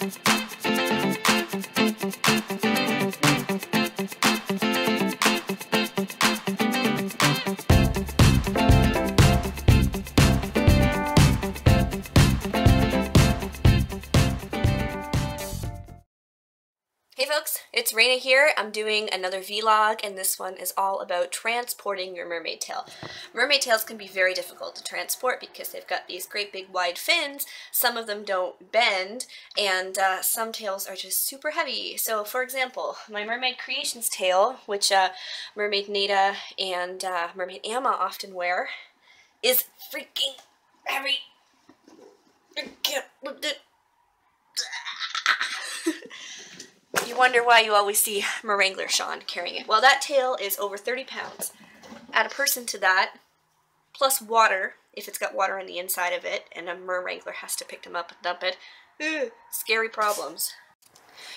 Hey folks, it's Raina here. I'm doing another vlog, and this one is all about transporting your mermaid tail. Mermaid tails can be very difficult to transport because they've got these great big wide fins. Some of them don't bend, and some tails are just super heavy. So for example, my Mermaid Creations tail, which Mermaid Nada and Mermaid Amma often wear, is freaking heavy. I can't lift it. You wonder why you always see merwrangler Sean carrying it. Well, that tail is over 30 pounds. Add a person to that, plus water, if it's got water on the inside of it, and a merwrangler has to pick them up and dump it. Ugh, scary problems.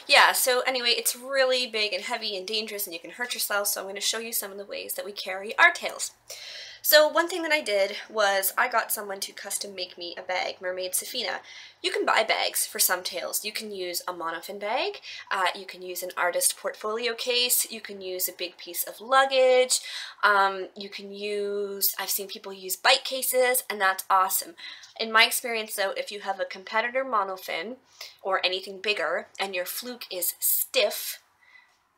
Yeah, so anyway, it's really big and heavy and dangerous, and you can hurt yourself, so I'm going to show you some of the ways that we carry our tails. So one thing that I did was I got someone to custom make me a bag, Mermaid SEPHINA. You can buy bags for some tails. You can use a monofin bag, you can use an artist portfolio case, you can use a big piece of luggage, you can use, I've seen people use bite cases, and that's awesome. In my experience though, if you have a competitor monofin or anything bigger and your fluke is stiff,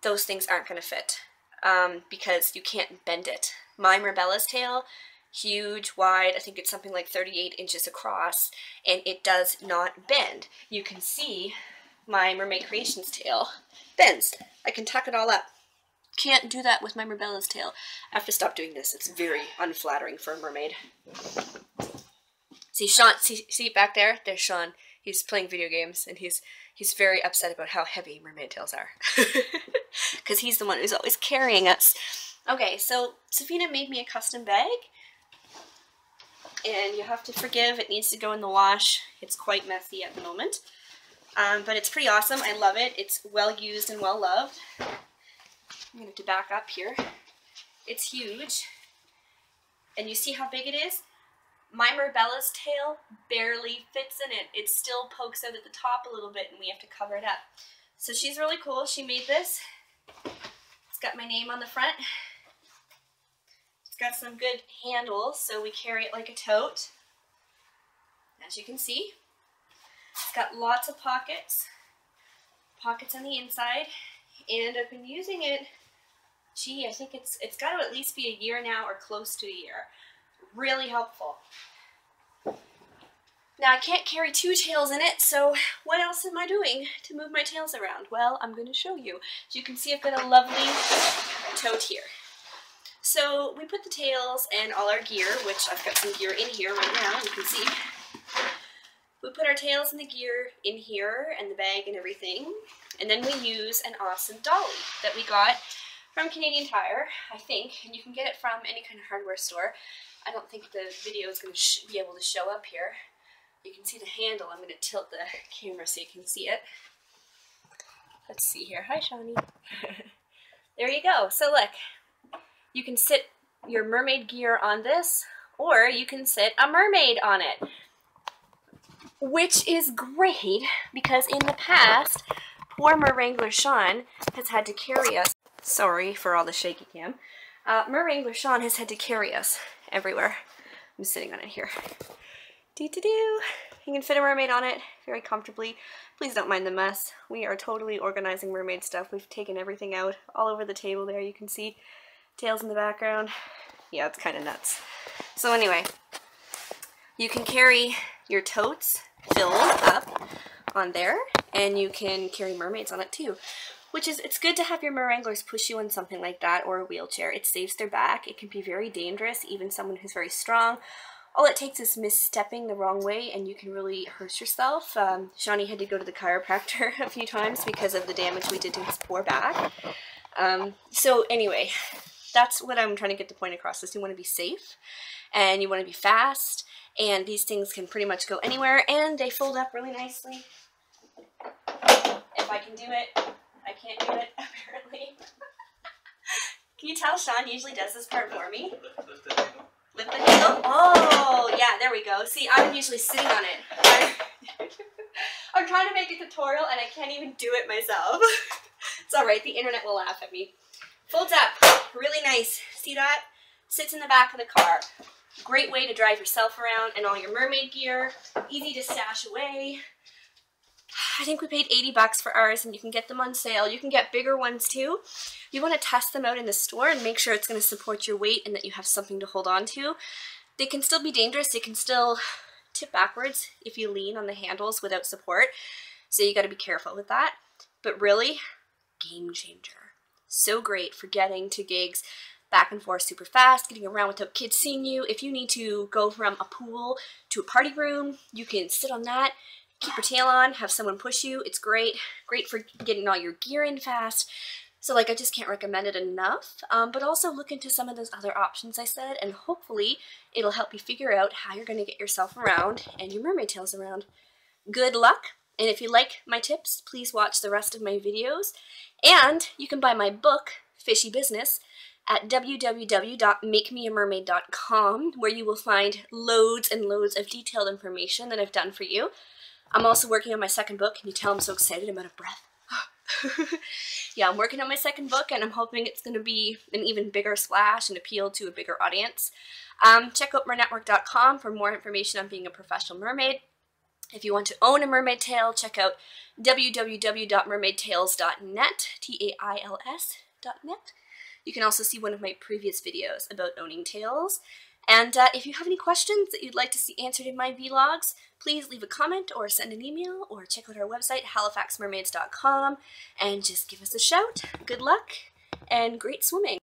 those things aren't going to fit because you can't bend it. My Marbella's tail, huge, wide, I think it's something like 38 inches across, and it does not bend. You can see my Mermaid Creations tail bends. I can tuck it all up. Can't do that with my Marbella's tail. I have to stop doing this. It's very unflattering for a mermaid. See Sean, see back there? There's Sean. He's playing video games, and he's very upset about how heavy mermaid tails are. Because he's the one who's always carrying us. Okay, so SEPHINA made me a custom bag, and you have to forgive, it needs to go in the wash. It's quite messy at the moment, but it's pretty awesome. I love it. It's well used and well loved. I'm going to have to back up here. It's huge, and you see how big it is? My Marbella's tail barely fits in it. It still pokes out at the top a little bit, and we have to cover it up. So she's really cool. She made this. It's got my name on the front. It's got some good handles, so we carry it like a tote, as you can see. It's got lots of pockets on the inside, and I've been using it, gee, I think it's got to at least be a year now, or close to a year. Really helpful. Now I can't carry two tails in it, so what else am I doing to move my tails around? Well, I'm going to show you. As you can see, I've got a lovely tote here. So we put the tails and all our gear, which I've got some gear in here right now, you can see. We put our tails and the gear in here, and the bag and everything, and then we use an awesome dolly that we got from Canadian Tire, I think, and you can get it from any kind of hardware store. I don't think the video is going to be able to show up here. You can see the handle. I'm going to tilt the camera so you can see it. Let's see here. Hi, Shawnee. There you go. So look. You can sit your mermaid gear on this, or you can sit a mermaid on it, which is great because in the past, poor merwrangler Sean has had to carry us. Sorry for all the shaky cam. Merwrangler Sean has had to carry us everywhere. I'm sitting on it here. Doo-doo-doo. You can fit a mermaid on it very comfortably. Please don't mind the mess. We are totally organizing mermaid stuff. We've taken everything out all over the table there. You can see tails in the background. Yeah, it's kind of nuts. So anyway, you can carry your totes filled up on there, and you can carry mermaids on it too. Which is, it's good to have your merwranglers push you in something like that, or a wheelchair. It saves their back. It can be very dangerous, even someone who's very strong. All it takes is misstepping the wrong way, and you can really hurt yourself. Shawnee had to go to the chiropractor a few times because of the damage we did to his poor back. So anyway, that's what I'm trying to get the point across, is you want to be safe, and you want to be fast, and these things can pretty much go anywhere, and they fold up really nicely. If I can do it, I can't do it, apparently. Can you tell Sean usually does this part for me? Lift the handle? Oh, yeah, there we go. See, I'm usually sitting on it. I'm I'm trying to make a tutorial and I can't even do it myself. It's alright, the internet will laugh at me. Folds up, really nice. See that? Sits in the back of the car. Great way to drive yourself around and all your mermaid gear. Easy to stash away. I think we paid 80 bucks for ours and you can get them on sale. You can get bigger ones too. You want to test them out in the store and make sure it's going to support your weight and that you have something to hold on to. They can still be dangerous. They can still tip backwards if you lean on the handles without support. So you got to be careful with that. But really, game changer. So great for getting to gigs back and forth super fast, getting around without kids seeing you. If you need to go from a pool to a party room, you can sit on that, keep your tail on, have someone push you. It's great. Great for getting all your gear in fast. So like, I just can't recommend it enough, but also look into some of those other options I said, and hopefully it'll help you figure out how you're going to get yourself around and your mermaid tails around. Good luck, and if you like my tips, please watch the rest of my videos, and you can buy my book, Fishy Business, at www.makemeamermaid.com, where you will find loads and loads of detailed information that I've done for you. I'm also working on my second book. Can you tell I'm so excited? I'm out of breath. Yeah, I'm working on my second book and I'm hoping it's going to be an even bigger splash and appeal to a bigger audience. Check out merwrangler.com for more information on being a professional mermaid. If you want to own a mermaid tail, check out www.mermaidtails.net, T-A-I-L-S.net. You can also see one of my previous videos about owning tails. And if you have any questions that you'd like to see answered in my vlogs, please leave a comment or send an email or check out our website, halifaxmermaids.com, and just give us a shout. Good luck and great swimming!